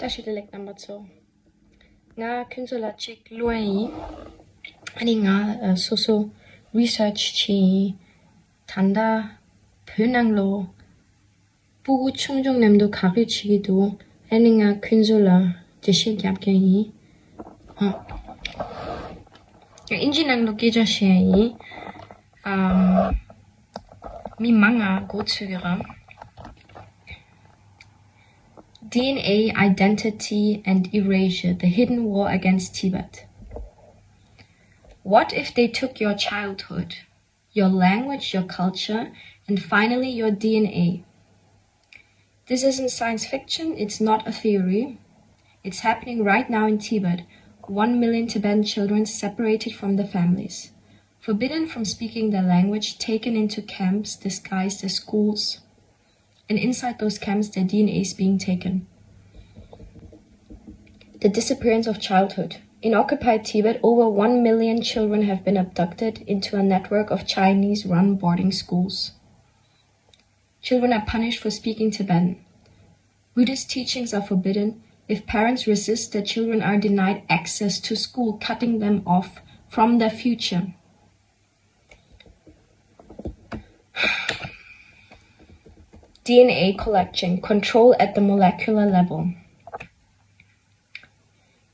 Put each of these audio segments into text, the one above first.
Tashidelek number 2. Nga kunzola chik luai ani nga soso research chi tanda pönang lo bugu 총종 nemdo 가르치기도 ani nga kunzola 제시 gyapgenyi 인진ang lo geja shei mi manga gotsugera DNA, Identity, and Erasure, the hidden war against Tibet. What if they took your childhood, your language, your culture, and finally your DNA? This isn't science fiction, it's not a theory. It's happening right now in Tibet. 1 million Tibetan children separated from their families, forbidden from speaking their language, taken into camps disguised as schools. And inside those camps, their DNA is being taken. The disappearance of childhood. In occupied Tibet, over 1 million children have been abducted into a network of Chinese-run boarding schools. Children are punished for speaking Tibetan. Buddhist teachings are forbidden. If parents resist, their children are denied access to school, cutting them off from their future. DNA collection, control at the molecular level.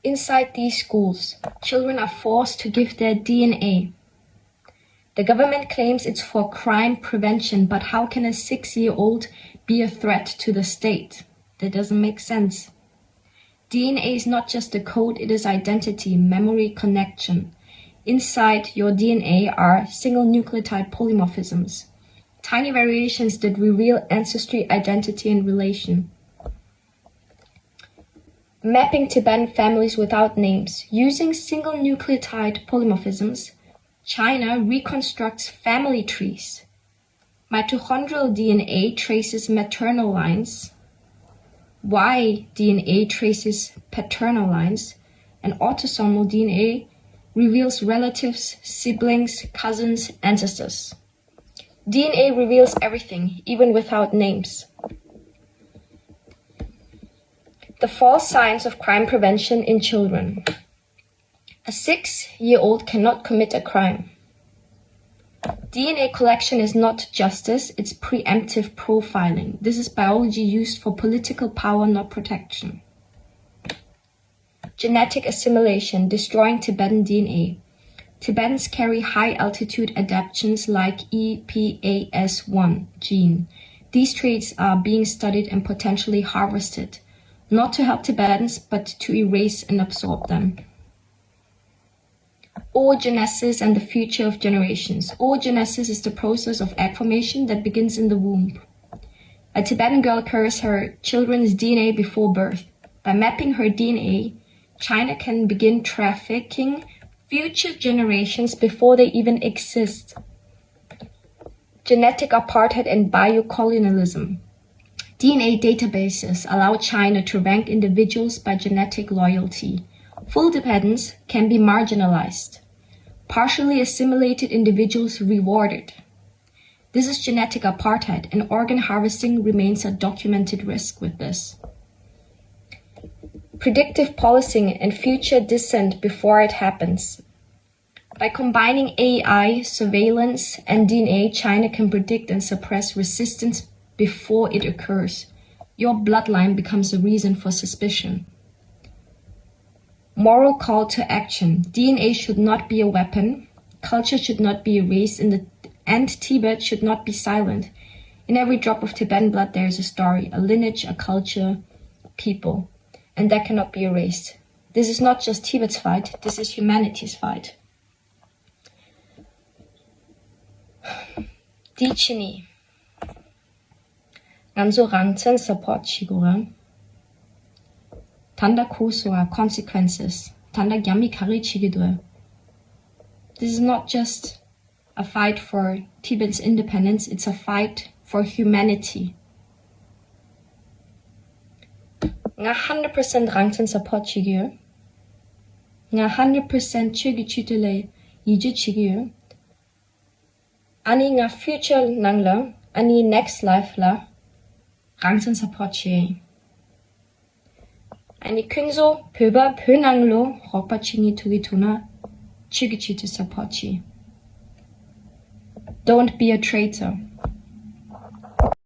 Inside these schools, children are forced to give their DNA. The government claims it's for crime prevention, but how can a 6-year-old be a threat to the state? That doesn't make sense. DNA is not just a code, it is identity, memory, connection. Inside your DNA are single nucleotide polymorphisms. Tiny variations that reveal ancestry, identity, and relation. Mapping Tibetan families without names. Using single nucleotide polymorphisms, China reconstructs family trees. Mitochondrial DNA traces maternal lines. Y DNA traces paternal lines. And autosomal DNA reveals relatives, siblings, cousins, ancestors. DNA reveals everything, even without names. The false science of crime prevention in children. A 6-year-old cannot commit a crime. DNA collection is not justice, it's preemptive profiling. This is biology used for political power, not protection. Genetic assimilation, destroying Tibetan DNA. Tibetans carry high-altitude adaptations like EPAS1 gene. These traits are being studied and potentially harvested, not to help Tibetans, but to erase and absorb them. Oogenesis and the future of generations. Oogenesis is the process of egg formation that begins in the womb. A Tibetan girl carries her children's DNA before birth. By mapping her DNA, China can begin trafficking future generations before they even exist. Genetic apartheid and biocolonialism. DNA databases allow China to rank individuals by genetic loyalty. Full Tibetans can be marginalized. Partially assimilated individuals rewarded. This is genetic apartheid, and organ harvesting remains a documented risk with this. Predictive policing and future dissent before it happens. By combining AI, surveillance, and DNA, China can predict and suppress resistance before it occurs. Your bloodline becomes a reason for suspicion. Moral call to action. DNA should not be a weapon. Culture should not be erased, and Tibet should not be silent. In every drop of Tibetan blood, there is a story, a lineage, a culture, people. And that cannot be erased. This is not just Tibet's fight, this is humanity's fight. Dichini. Ganso rangten support chigura. Tanda kusua consequences. Tanda gyami kari chigidua. This is not just a fight for Tibet's independence, it's a fight for humanity. Nga 100% rangten support chigio. Nga 100% chugi chutule yiju chigio. Ani nga future nangla, ani next life la, rangten support chigio. Ani kunzo pöba pönanglo hokpa chini tugituna chigichi to sapachi. Don't be a traitor.